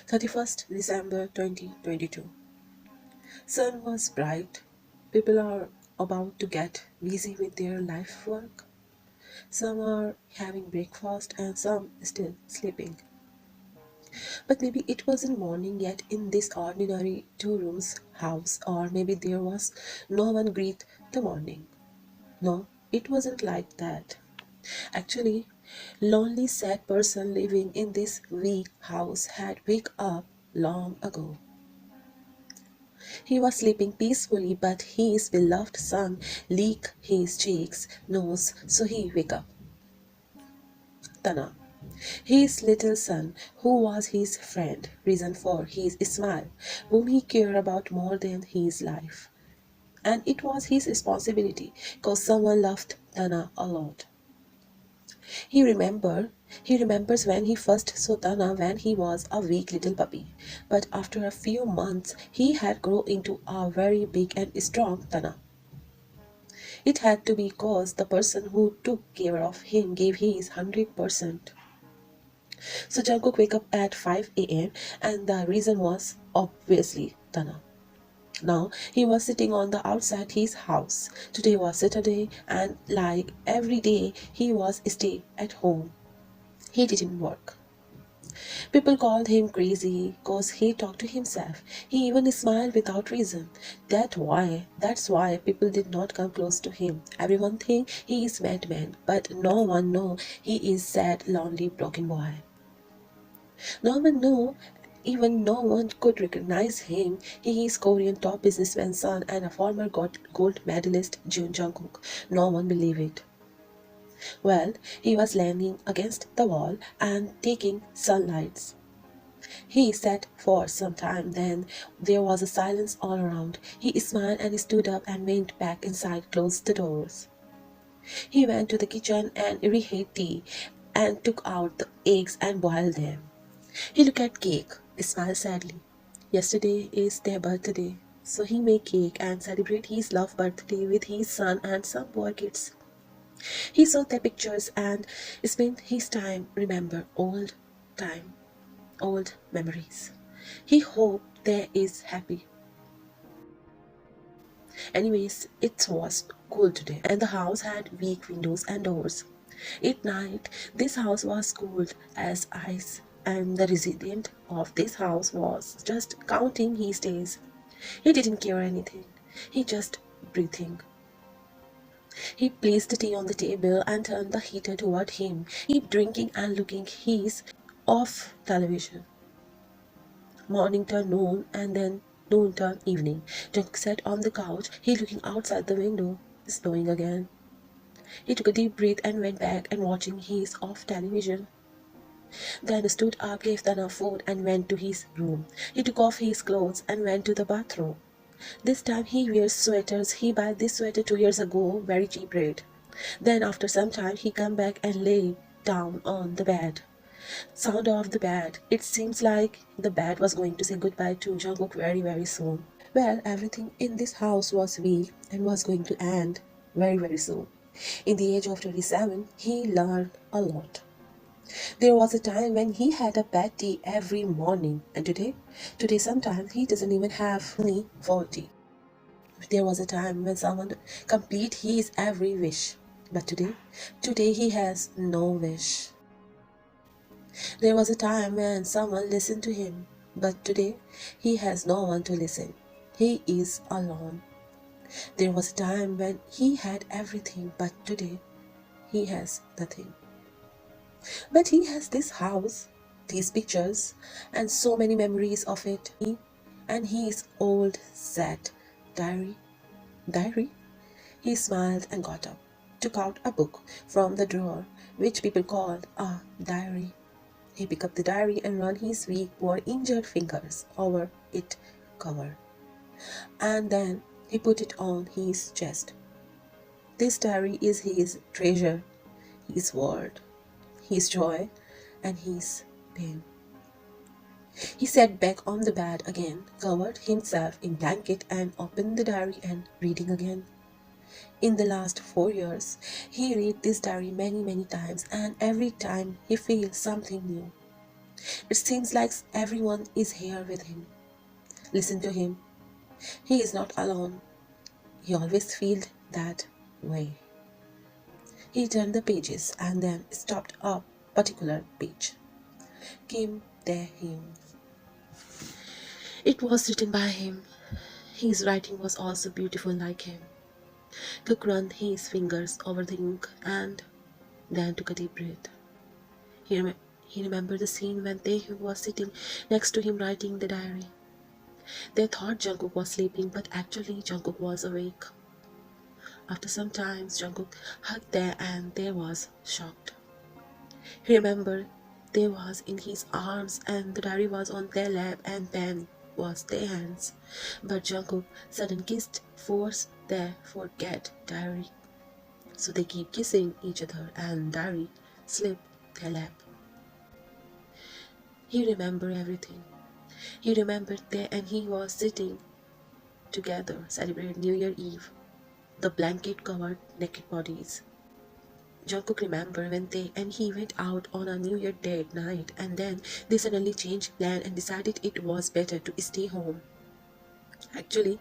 31st December 2022. Sun was bright. People are about to get busy with their life work. Some are having breakfast and some still sleeping. But maybe it wasn't morning yet in this ordinary two rooms house, or maybe there was no one greet the morning. No, it wasn't like that. Actually, lonely sad person living in this weak house had wake up long ago. He was sleeping peacefully, but his beloved son licked his cheeks, nose, so he wake up. Tana, his little son, who was his friend, reason for his smile, whom he cared about more than his life. And it was his responsibility, cause someone loved Tana a lot. He remember he remembers when he first saw Tana when he was a weak little puppy. But after a few months he had grown into a very big and strong Tana. It had to be cause the person who took care of him gave his 100%. So Jungkook wake up at 5 a.m. and the reason was obviously Tana. Now he was sitting on the outside his house. Today was Saturday and like every day he was stay at home. He didn't work. People called him crazy cause he talked to himself. He even smiled without reason. That's why people did not come close to him. Everyone think he is madman, but no one know he is sad, lonely, broken boy. No one knew, even no one could recognize him. He is Korean top businessman's son and a former gold medalist Jun Jungkook. No one believed it. Well, he was leaning against the wall and taking sunlights. He sat for some time, then there was a silence all around. He smiled and stood up and went back inside, closed the doors. He went to the kitchen and reheated tea and took out the eggs and boiled them. He looked at cake, smiled sadly. Yesterday is their birthday, so he made cake and celebrate his love birthday with his son and some boy kids. He saw their pictures and spent his time remember time, old memories. He hoped they is happy. Anyways, it was cool today and the house had weak windows and doors. At night, this house was cold as ice and the resident of this house was just counting his days. He didn't care anything. He just breathing. He placed the tea on the table and turned the heater toward him. He drinking and looking his off television. Morning turned noon and then noon turned evening. Jungkook sat on the couch. He looking outside the window. Snowing again. He took a deep breath and went back and watching his off television. Then stood up, gave Tana food and went to his room. He took off his clothes and went to the bathroom. This time he wears sweaters. He bought this sweater 2 years ago, very cheap rate. Then after some time he come back and lay down on the bed. Sound of the bed. It seems like the bed was going to say goodbye to Jungkook very soon. Well, everything in this house was weak and was going to end very soon. In the age of 27, he learned a lot. There was a time when he had a bad tea every morning, and today sometimes he doesn't even have money for tea. There was a time when someone complete his every wish, but today he has no wish. There was a time when someone listened to him, but today he has no one to listen. He is alone. There was a time when he had everything, but today he has nothing. But he has this house, these pictures, and so many memories of it. And his old sad diary. Diary? He smiled and got up, took out a book from the drawer, which people called a diary. He picked up the diary and ran his weak, poor, injured fingers over its cover. And then he put it on his chest. This diary is his treasure, his world, his joy, and his pain. He sat back on the bed again, covered himself in blanket and opened the diary and reading again. In the last 4 years, he read this diary many times and every time he feels something new. It seems like everyone is here with him. Listen to him. He is not alone. He always feels that way. He turned the pages and then stopped a particular page. Kim Tae-hyun. It was written by him. His writing was also beautiful like him. Cook ran his fingers over the ink and then took a deep breath. He, rem- he remembered the scene when Taehyung was sitting next to him writing the diary. They thought Jungkook was sleeping, but actually Jungkook was awake. After some time, Jungkook hugged Tae and Tae was shocked. He remembered Tae was in his arms and the diary was on their lap and pen was their hands. But Jungkook suddenly kissed forced Tae forget diary. So they keep kissing each other and diary slipped their lap. He remembered everything. He remembered Tae and he was sitting together celebrating New Year Eve. The blanket covered naked bodies. Jungkook remembered when they and he went out on a New Year date night and then they suddenly changed plan and decided it was better to stay home. Actually,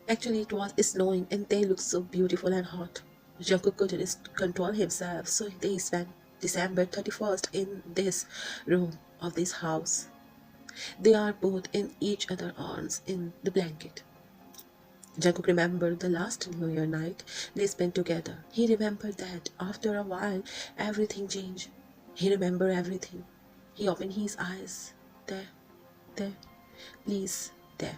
actually it was snowing and they looked so beautiful and hot. Jungkook couldn't control himself, so they spent December 31st in this room of this house. They are both in each other's arms in the blanket. Jungkook remembered the last New Year night they spent together. He remembered that after a while everything changed. He remembered everything. He opened his eyes. There, there, please, there.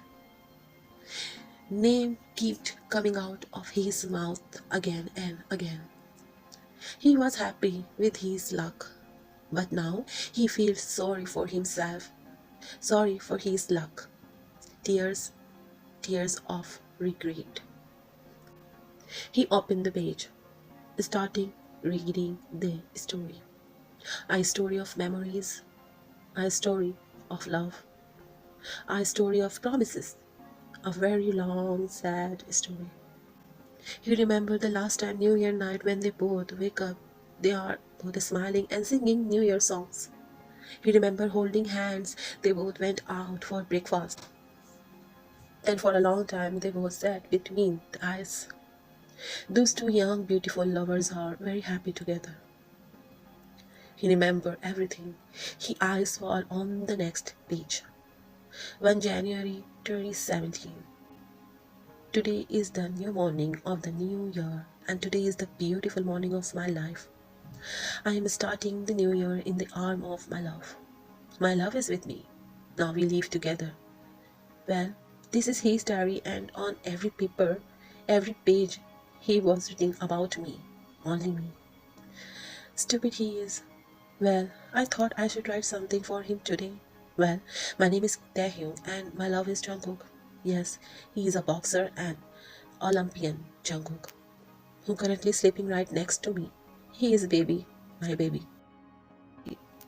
Name kept coming out of his mouth again and again. He was happy with his luck, but now he feels sorry for himself, sorry for his luck. Tears, tears of regret. He opened the page, starting reading the story. A story of memories, a story of love, a story of promises, a very long, sad story. He remembered the last time New Year night when they both wake up. They are both smiling and singing New Year songs. He remembered holding hands. They both went out for breakfast. And for a long time they both sat between the eyes. Those two young, beautiful lovers are very happy together. He remembered everything. His eyes fall on the next page. 1 January 2017. Today is the new morning of the new year, and today is the beautiful morning of my life. I am starting the new year in the arm of my love. My love is with me. Now we live together. Well, this is his diary, and on every paper, every page, he was writing about me. Only me. Stupid he is. Well, I thought I should write something for him today. Well, my name is Taehyung and my love is Jungkook. Yes, he is a boxer and Olympian Jungkook, who currently sleeping right next to me. He is a baby, my baby.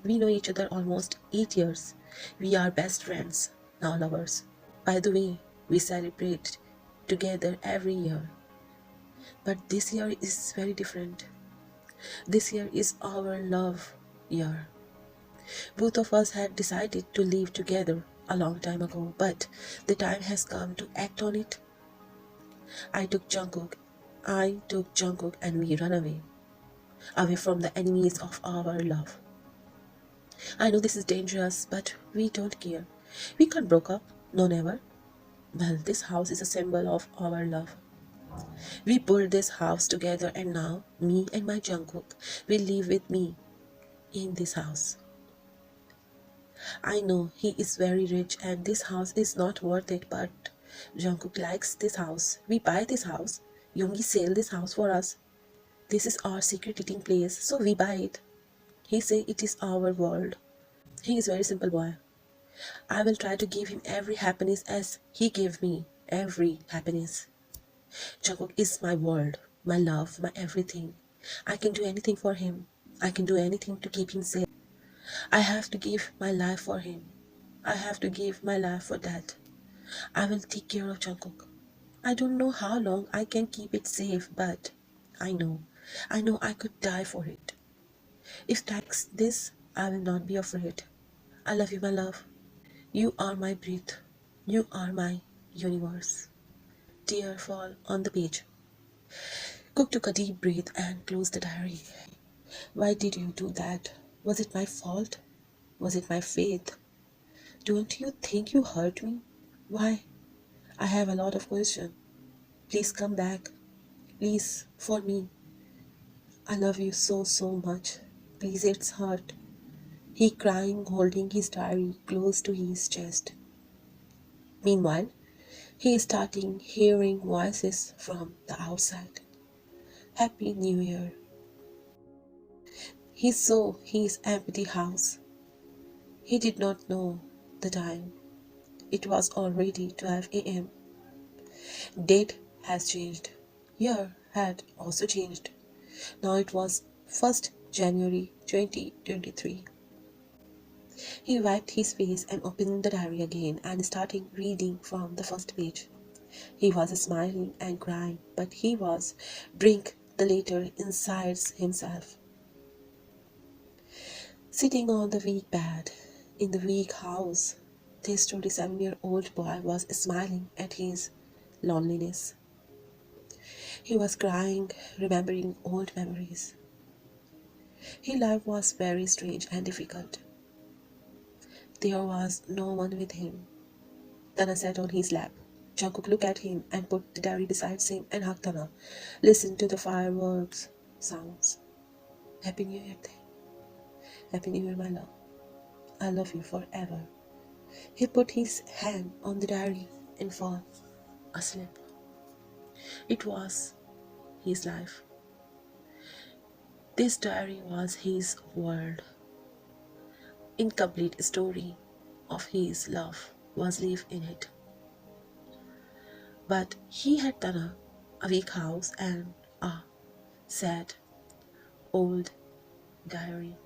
We know each other almost 8 years. We are best friends, now lovers. By the way, we celebrate together every year. But this year is very different. This year is our love year. Both of us had decided to live together a long time ago, but the time has come to act on it. I took Jungkook. I took Jungkook and we ran away. Away from the enemies of our love. I know this is dangerous, but we don't care. We can't broke up. No, never. Well, this house is a symbol of our love. We built this house together and now, me and my Jungkook will live with me in this house. I know he is very rich and this house is not worth it, but Jungkook likes this house. We buy this house. Yoongi sell this house for us. This is our secret eating place, so we buy it. He say it is our world. He is very simple boy. I will try to give him every happiness as he gave me every happiness. Jungkook is my world, my love, my everything. I can do anything for him. I can do anything to keep him safe. I have to give my life for him. I have to give my life for that. I will take care of Jungkook. I don't know how long I can keep it safe, but I know I could die for it. If takes this, I will not be afraid. I love you, my love. You are my breath. You are my universe. Tear fall on the page. Cook took a deep breath and closed the diary. Why did you do that? Was it my fault? Was it my faith? Don't you think you hurt me? Why? I have a lot of questions. Please come back. Please, for me. I love you so, so much. Please, it's hurt. He crying, holding his diary close to his chest. Meanwhile, he is starting hearing voices from the outside. Happy New Year. He saw his empty house. He did not know the time. It was already 12 a.m. Date has changed. Year had also changed. Now it was 1st January 2023. He wiped his face and opened the diary again and started reading from the first page. He was smiling and crying, but he was drink the letter inside himself. Sitting on the weak bed in the weak house, this 27-year-old boy was smiling at his loneliness. He was crying, remembering old memories. His life was very strange and difficult. There was no one with him. Tana sat on his lap. Jungkook looked at him and put the diary beside him and hugged Tana. Listen to the fireworks sounds. Happy New Year, Day. Happy New Year, my love. I love you forever. He put his hand on the diary and fell asleep. It was his life. This diary was his world. Incomplete story of his love was lived in it. But he had Tana, a weak house, and a sad old diary.